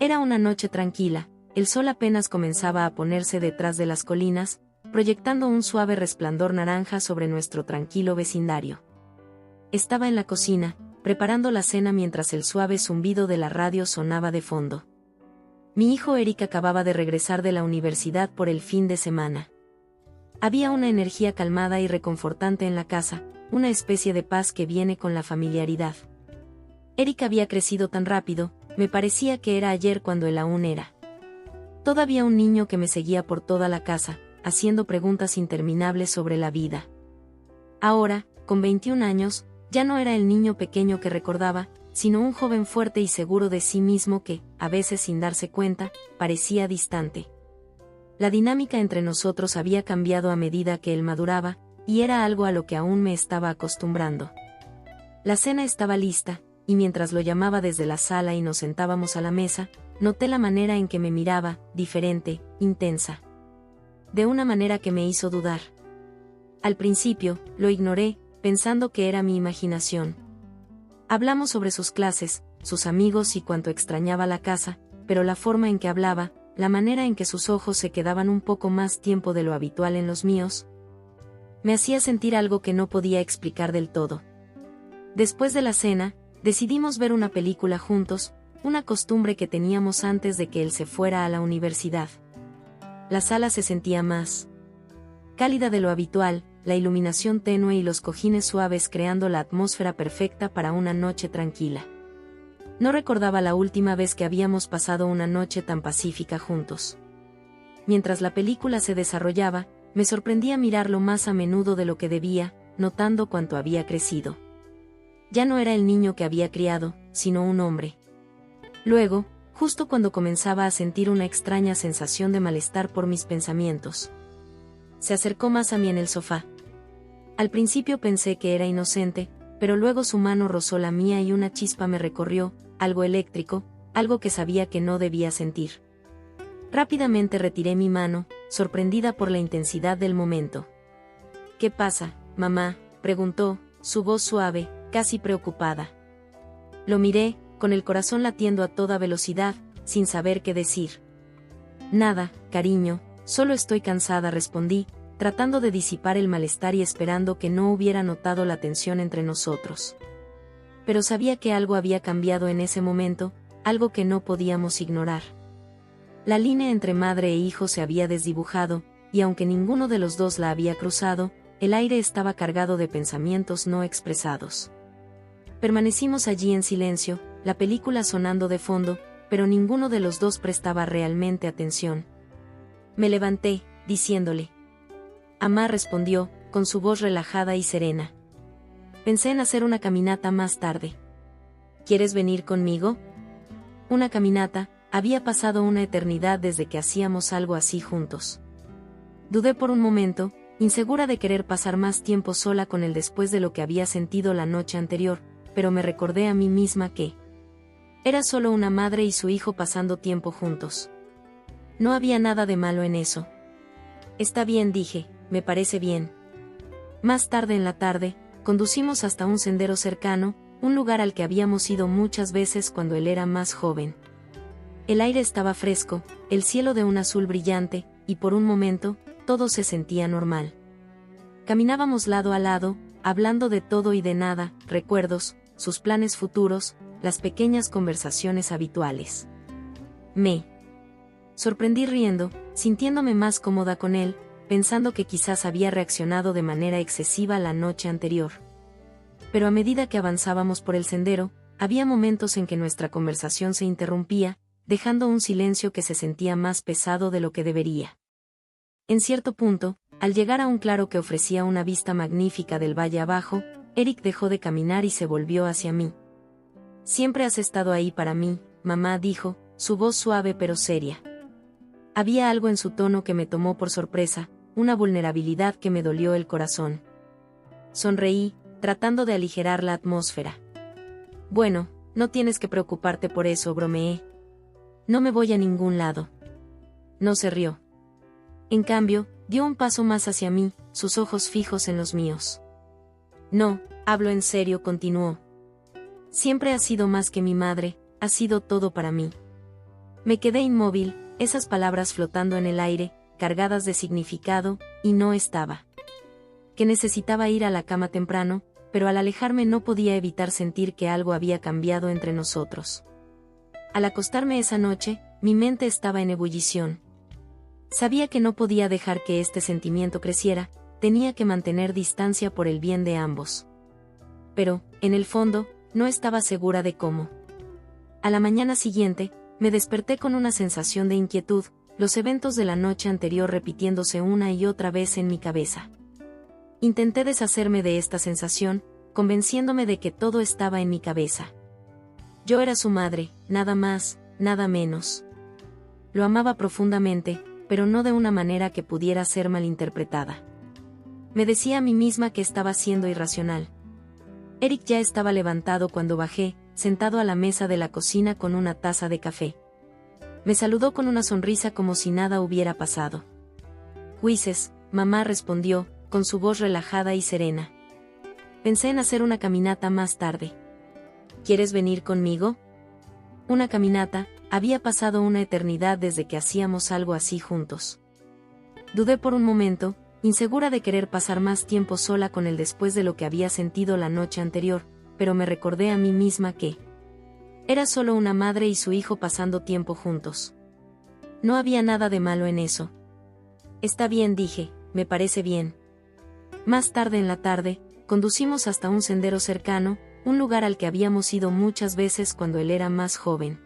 Era una noche tranquila, el sol apenas comenzaba a ponerse detrás de las colinas, proyectando un suave resplandor naranja sobre nuestro tranquilo vecindario. Estaba en la cocina, preparando la cena mientras el suave zumbido de la radio sonaba de fondo. Mi hijo Eric acababa de regresar de la universidad por el fin de semana. Había una energía calmada y reconfortante en la casa, una especie de paz que viene con la familiaridad. Eric había crecido tan rápido, me parecía que era ayer cuando él aún era todavía un niño que me seguía por toda la casa, haciendo preguntas interminables sobre la vida. Ahora, con 21 años, ya no era el niño pequeño que recordaba, sino un joven fuerte y seguro de sí mismo que, a veces sin darse cuenta, parecía distante. La dinámica entre nosotros había cambiado a medida que él maduraba, y era algo a lo que aún me estaba acostumbrando. La cena estaba lista, y mientras lo llamaba desde la sala y nos sentábamos a la mesa, noté la manera en que me miraba, diferente, intensa. De una manera que me hizo dudar. Al principio, lo ignoré, pensando que era mi imaginación. Hablamos sobre sus clases, sus amigos y cuánto extrañaba la casa, pero la forma en que hablaba, la manera en que sus ojos se quedaban un poco más tiempo de lo habitual en los míos, me hacía sentir algo que no podía explicar del todo. Después de la cena, decidimos ver una película juntos, una costumbre que teníamos antes de que él se fuera a la universidad. La sala se sentía más cálida de lo habitual, la iluminación tenue y los cojines suaves creando la atmósfera perfecta para una noche tranquila. No recordaba la última vez que habíamos pasado una noche tan pacífica juntos. Mientras la película se desarrollaba, me sorprendía mirarlo más a menudo de lo que debía, notando cuánto había crecido. Ya no era el niño que había criado, sino un hombre. Luego, justo cuando comenzaba a sentir una extraña sensación de malestar por mis pensamientos, se acercó más a mí en el sofá. Al principio pensé que era inocente, pero luego su mano rozó la mía y una chispa me recorrió, algo eléctrico, algo que sabía que no debía sentir. Rápidamente retiré mi mano, sorprendida por la intensidad del momento. «¿Qué pasa, mamá?», preguntó, su voz suave, casi preocupada. Lo miré, con el corazón latiendo a toda velocidad, sin saber qué decir. «Nada, cariño, solo estoy cansada», respondí, tratando de disipar el malestar y esperando que no hubiera notado la tensión entre nosotros. Pero sabía que algo había cambiado en ese momento, algo que no podíamos ignorar. La línea entre madre e hijo se había desdibujado, y aunque ninguno de los dos la había cruzado, el aire estaba cargado de pensamientos no expresados. Permanecimos allí en silencio, la película sonando de fondo, pero ninguno de los dos prestaba realmente atención. Me levanté, diciéndole. «Amá», respondió, con su voz relajada y serena. «Pensé en hacer una caminata más tarde. ¿Quieres venir conmigo?». Una caminata, había pasado una eternidad desde que hacíamos algo así juntos. Dudé por un momento, insegura de querer pasar más tiempo sola con él después de lo que había sentido la noche anterior, pero me recordé a mí misma que era solo una madre y su hijo pasando tiempo juntos. No había nada de malo en eso. «Está bien», dije, «me parece bien». Más tarde en la tarde, conducimos hasta un sendero cercano, un lugar al que habíamos ido muchas veces cuando él era más joven. El aire estaba fresco, el cielo de un azul brillante, y por un momento, todo se sentía normal. Caminábamos lado a lado, hablando de todo y de nada, recuerdos, sus planes futuros, las pequeñas conversaciones habituales. Me sorprendí riendo, sintiéndome más cómoda con él, pensando que quizás había reaccionado de manera excesiva la noche anterior. Pero a medida que avanzábamos por el sendero, había momentos en que nuestra conversación se interrumpía, dejando un silencio que se sentía más pesado de lo que debería. En cierto punto, al llegar a un claro que ofrecía una vista magnífica del valle abajo, Eric dejó de caminar y se volvió hacia mí. «Siempre has estado ahí para mí, mamá», dijo, su voz suave pero seria. Había algo en su tono que me tomó por sorpresa, una vulnerabilidad que me dolió el corazón. Sonreí, tratando de aligerar la atmósfera. «Bueno, no tienes que preocuparte por eso», bromeé. «No me voy a ningún lado». No se rió. En cambio, dio un paso más hacia mí, sus ojos fijos en los míos. «No, hablo en serio», continuó. «Siempre has sido más que mi madre, has sido todo para mí». Me quedé inmóvil, esas palabras flotando en el aire, cargadas de significado, y no estaba. Que necesitaba ir a la cama temprano, pero al alejarme no podía evitar sentir que algo había cambiado entre nosotros. Al acostarme esa noche, mi mente estaba en ebullición. Sabía que no podía dejar que este sentimiento creciera, tenía que mantener distancia por el bien de ambos. Pero, en el fondo, no estaba segura de cómo. A la mañana siguiente, me desperté con una sensación de inquietud, los eventos de la noche anterior repitiéndose una y otra vez en mi cabeza. Intenté deshacerme de esta sensación, convenciéndome de que todo estaba en mi cabeza. Yo era su madre, nada más, nada menos. Lo amaba profundamente, pero no de una manera que pudiera ser malinterpretada. Me decía a mí misma que estaba siendo irracional. Eric ya estaba levantado cuando bajé, sentado a la mesa de la cocina con una taza de café. Me saludó con una sonrisa como si nada hubiera pasado. «Juices», mamá respondió, con su voz relajada y serena. «Pensé en hacer una caminata más tarde. ¿Quieres venir conmigo?» Una caminata, había pasado una eternidad desde que hacíamos algo así juntos. Dudé por un momento, insegura de querer pasar más tiempo sola con él después de lo que había sentido la noche anterior, pero me recordé a mí misma que era solo una madre y su hijo pasando tiempo juntos. No había nada de malo en eso. «Está bien», dije, «me parece bien». Más tarde en la tarde, conducimos hasta un sendero cercano, un lugar al que habíamos ido muchas veces cuando él era más joven.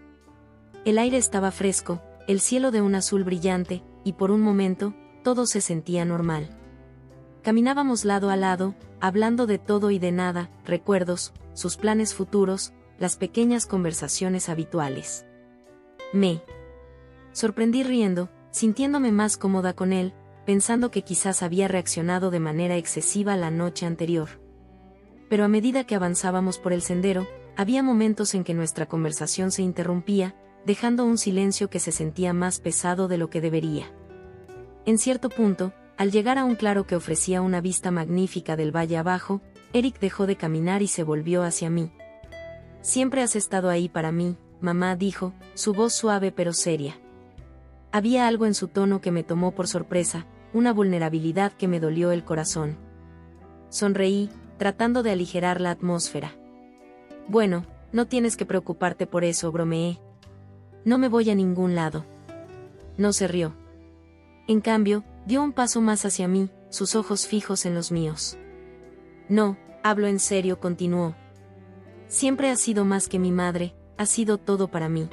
El aire estaba fresco, el cielo de un azul brillante, y por un momento, todo se sentía normal. Caminábamos lado a lado, hablando de todo y de nada, recuerdos, sus planes futuros, las pequeñas conversaciones habituales. Me sorprendí riendo, sintiéndome más cómoda con él, pensando que quizás había reaccionado de manera excesiva la noche anterior. Pero a medida que avanzábamos por el sendero, había momentos en que nuestra conversación se interrumpía, dejando un silencio que se sentía más pesado de lo que debería. En cierto punto, al llegar a un claro que ofrecía una vista magnífica del valle abajo, Eric dejó de caminar y se volvió hacia mí. «Siempre has estado ahí para mí», mamá dijo, su voz suave pero seria. Había algo en su tono que me tomó por sorpresa, una vulnerabilidad que me dolió el corazón. Sonreí, tratando de aligerar la atmósfera. «Bueno, no tienes que preocuparte por eso», bromeé. «No me voy a ningún lado». No se rió. En cambio, dio un paso más hacia mí, sus ojos fijos en los míos. «No, hablo en serio», continuó. «Siempre has sido más que mi madre, has sido todo para mí».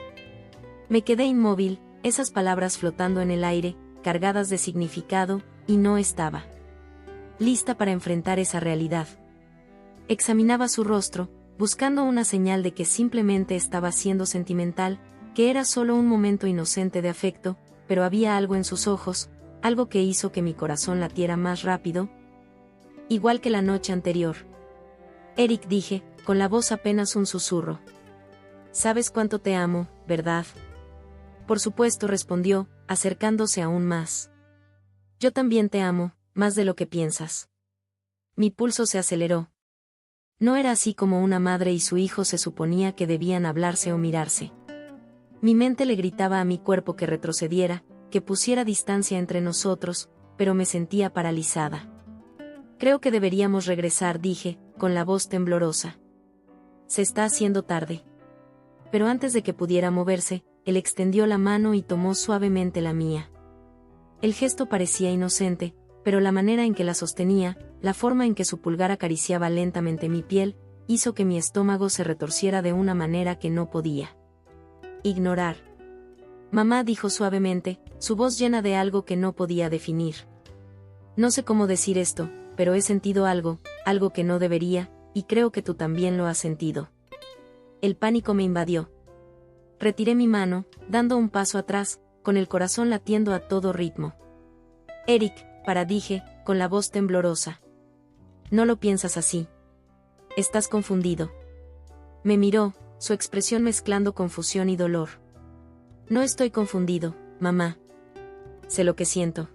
Me quedé inmóvil, esas palabras flotando en el aire, cargadas de significado, y no estaba lista para enfrentar esa realidad. Examinaba su rostro, buscando una señal de que simplemente estaba siendo sentimental, que era solo un momento inocente de afecto, pero había algo en sus ojos, algo que hizo que mi corazón latiera más rápido, igual que la noche anterior. «Eric», dije, con la voz apenas un susurro. «Sabes cuánto te amo, ¿verdad?» «Por supuesto», respondió, acercándose aún más. «Yo también te amo, más de lo que piensas». Mi pulso se aceleró. No era así como una madre y su hijo se suponía que debían hablarse o mirarse. Mi mente le gritaba a mi cuerpo que retrocediera, que pusiera distancia entre nosotros, pero me sentía paralizada. «Creo que deberíamos regresar», dije, con la voz temblorosa. «Se está haciendo tarde». Pero antes de que pudiera moverse, él extendió la mano y tomó suavemente la mía. El gesto parecía inocente, pero la manera en que la sostenía, la forma en que su pulgar acariciaba lentamente mi piel, hizo que mi estómago se retorciera de una manera que no podía ignorar. «Mamá», dijo suavemente, su voz llena de algo que no podía definir. «No sé cómo decir esto, pero he sentido algo, algo que no debería, y creo que tú también lo has sentido». El pánico me invadió. Retiré mi mano, dando un paso atrás, con el corazón latiendo a todo ritmo. «Eric», dije, con la voz temblorosa. «No lo piensas así. Estás confundido». Me miró, su expresión mezclando confusión y dolor. «No estoy confundido, mamá. Sé lo que siento».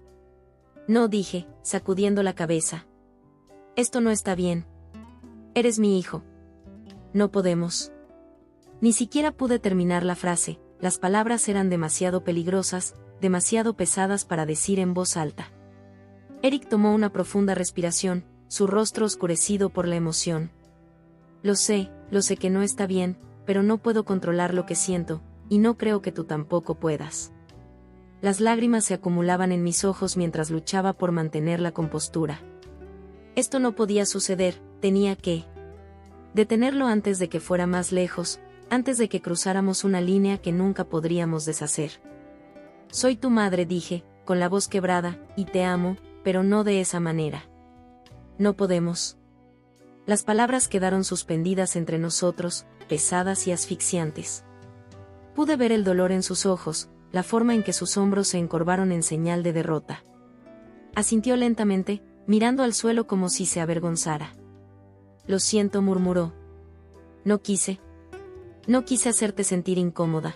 «No», dije, sacudiendo la cabeza. «Esto no está bien. Eres mi hijo. No podemos». Ni siquiera pude terminar la frase, las palabras eran demasiado peligrosas, demasiado pesadas para decir en voz alta. Eric tomó una profunda respiración, su rostro oscurecido por la emoción. Lo sé que no está bien, pero no puedo controlar lo que siento, y no creo que tú tampoco puedas. Las lágrimas se acumulaban en mis ojos mientras luchaba por mantener la compostura. Esto no podía suceder, tenía que detenerlo antes de que fuera más lejos, antes de que cruzáramos una línea que nunca podríamos deshacer. Soy tu madre, dije, con la voz quebrada, y te amo, pero no de esa manera. No podemos. Las palabras quedaron suspendidas entre nosotros, pesadas y asfixiantes. Pude ver el dolor en sus ojos, la forma en que sus hombros se encorvaron en señal de derrota. Asintió lentamente, mirando al suelo como si se avergonzara. Lo siento, murmuró. No quise hacerte sentir incómoda.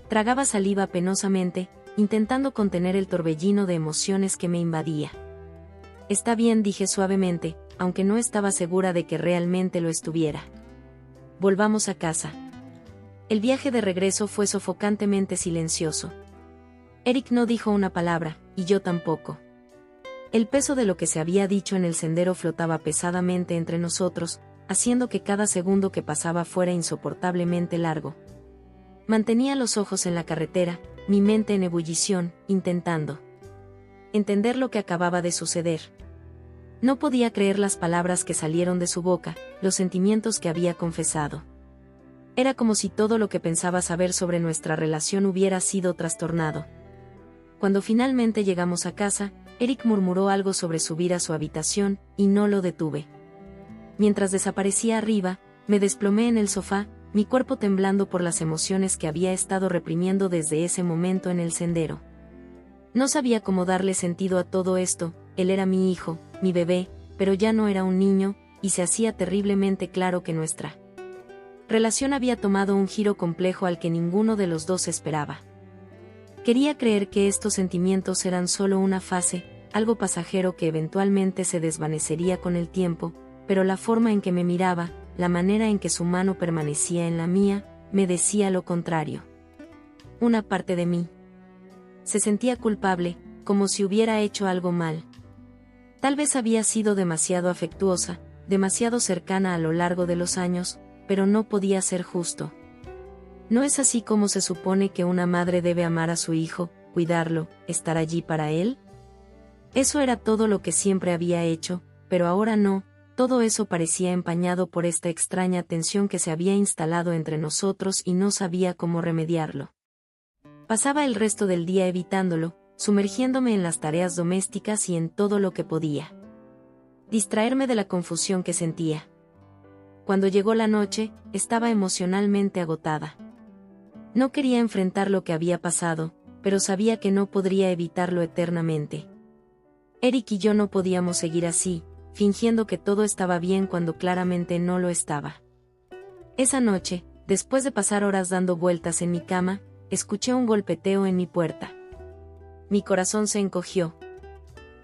Tragaba saliva penosamente, intentando contener el torbellino de emociones que me invadía. Está bien, dije suavemente, aunque no estaba segura de que realmente lo estuviera. Volvamos a casa. El viaje de regreso fue sofocantemente silencioso. Eric no dijo una palabra, y yo tampoco. El peso de lo que se había dicho en el sendero flotaba pesadamente entre nosotros, haciendo que cada segundo que pasaba fuera insoportablemente largo. Mantenía los ojos en la carretera, mi mente en ebullición, intentando entender lo que acababa de suceder. No podía creer las palabras que salieron de su boca, los sentimientos que había confesado. Era como si todo lo que pensaba saber sobre nuestra relación hubiera sido trastornado. Cuando finalmente llegamos a casa, Eric murmuró algo sobre subir a su habitación, y no lo detuve. Mientras desaparecía arriba, me desplomé en el sofá, mi cuerpo temblando por las emociones que había estado reprimiendo desde ese momento en el sendero. No sabía cómo darle sentido a todo esto, él era mi hijo, mi bebé, pero ya no era un niño, y se hacía terriblemente claro que nuestra relación había tomado un giro complejo al que ninguno de los dos esperaba. Quería creer que estos sentimientos eran solo una fase, algo pasajero que eventualmente se desvanecería con el tiempo, pero la forma en que me miraba, la manera en que su mano permanecía en la mía, me decía lo contrario. Una parte de mí se sentía culpable, como si hubiera hecho algo mal. Tal vez había sido demasiado afectuosa, demasiado cercana a lo largo de los años, pero no podía ser justo. ¿No es así como se supone que una madre debe amar a su hijo, cuidarlo, estar allí para él? Eso era todo lo que siempre había hecho, pero ahora no, todo eso parecía empañado por esta extraña tensión que se había instalado entre nosotros y no sabía cómo remediarlo. Pasaba el resto del día evitándolo, sumergiéndome en las tareas domésticas y en todo lo que podía distraerme de la confusión que sentía. Cuando llegó la noche, estaba emocionalmente agotada. No quería enfrentar lo que había pasado, pero sabía que no podría evitarlo eternamente. Eric y yo no podíamos seguir así, fingiendo que todo estaba bien cuando claramente no lo estaba. Esa noche, después de pasar horas dando vueltas en mi cama, escuché un golpeteo en mi puerta. Mi corazón se encogió.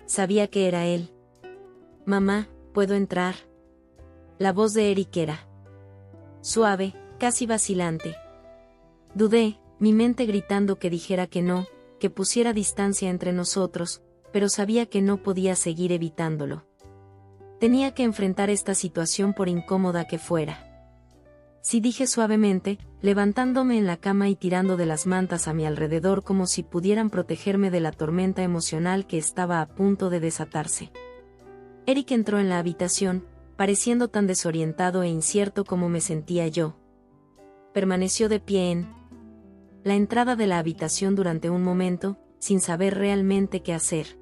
Sabía que era él. Mamá, ¿puedo entrar? La voz de Eric era suave, casi vacilante. Dudé, mi mente gritando que dijera que no, que pusiera distancia entre nosotros, pero sabía que no podía seguir evitándolo. Tenía que enfrentar esta situación por incómoda que fuera. Sí, dije suavemente, levantándome en la cama y tirando de las mantas a mi alrededor como si pudieran protegerme de la tormenta emocional que estaba a punto de desatarse. Eric entró en la habitación, pareciendo tan desorientado e incierto como me sentía yo. Permaneció de pie en la entrada de la habitación durante un momento, sin saber realmente qué hacer.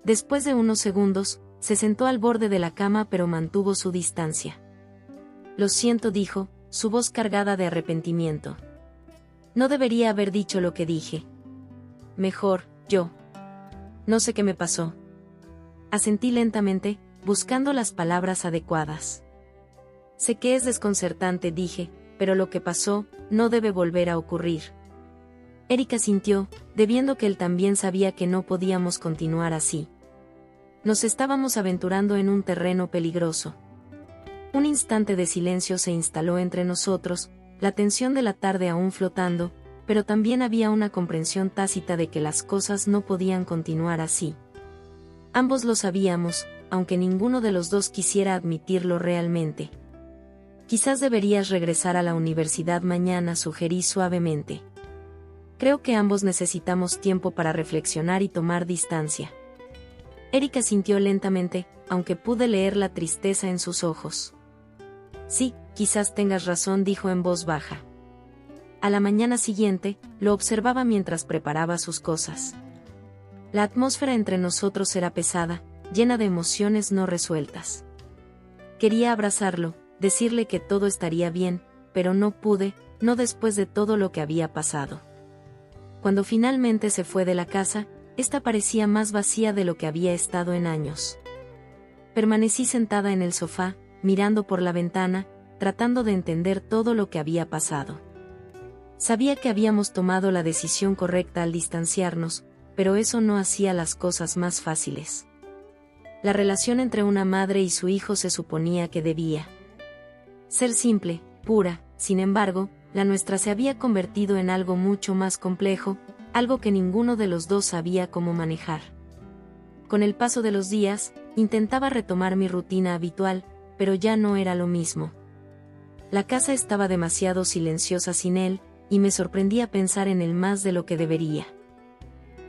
Después de unos segundos, se sentó al borde de la cama pero mantuvo su distancia. Lo siento, dijo, su voz cargada de arrepentimiento. No debería haber dicho lo que dije. Mejor, yo. No sé qué me pasó. Asentí lentamente, buscando las palabras adecuadas. Sé que es desconcertante, dije, pero lo que pasó, no debe volver a ocurrir. Eric asintió, debiendo que él también sabía que no podíamos continuar así. Nos estábamos aventurando en un terreno peligroso. Un instante de silencio se instaló entre nosotros, la tensión de la tarde aún flotando, pero también había una comprensión tácita de que las cosas no podían continuar así. Ambos lo sabíamos, aunque ninguno de los dos quisiera admitirlo realmente. Quizás deberías regresar a la universidad mañana, sugerí suavemente. Creo que ambos necesitamos tiempo para reflexionar y tomar distancia. Erika sintió lentamente, aunque pude leer la tristeza en sus ojos. Sí, quizás tengas razón, dijo en voz baja. A la mañana siguiente, lo observaba mientras preparaba sus cosas. La atmósfera entre nosotros era pesada, llena de emociones no resueltas. Quería abrazarlo, decirle que todo estaría bien, pero no pude, no después de todo lo que había pasado. Cuando finalmente se fue de la casa, esta parecía más vacía de lo que había estado en años. Permanecí sentada en el sofá, mirando por la ventana, tratando de entender todo lo que había pasado. Sabía que habíamos tomado la decisión correcta al distanciarnos, pero eso no hacía las cosas más fáciles. La relación entre una madre y su hijo se suponía que debía ser simple, pura. Sin embargo, la nuestra se había convertido en algo mucho más complejo, algo que ninguno de los dos sabía cómo manejar. Con el paso de los días, intentaba retomar mi rutina habitual, pero ya no era lo mismo. La casa estaba demasiado silenciosa sin él, y me sorprendía pensar en él más de lo que debería.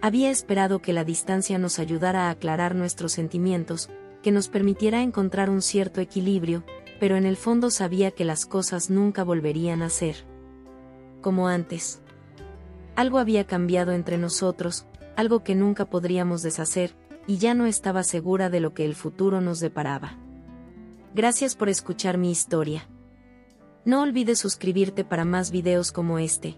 Había esperado que la distancia nos ayudara a aclarar nuestros sentimientos, que nos permitiera encontrar un cierto equilibrio, pero en el fondo sabía que las cosas nunca volverían a ser como antes. Algo había cambiado entre nosotros, algo que nunca podríamos deshacer, y ya no estaba segura de lo que el futuro nos deparaba. Gracias por escuchar mi historia. No olvides suscribirte para más videos como este.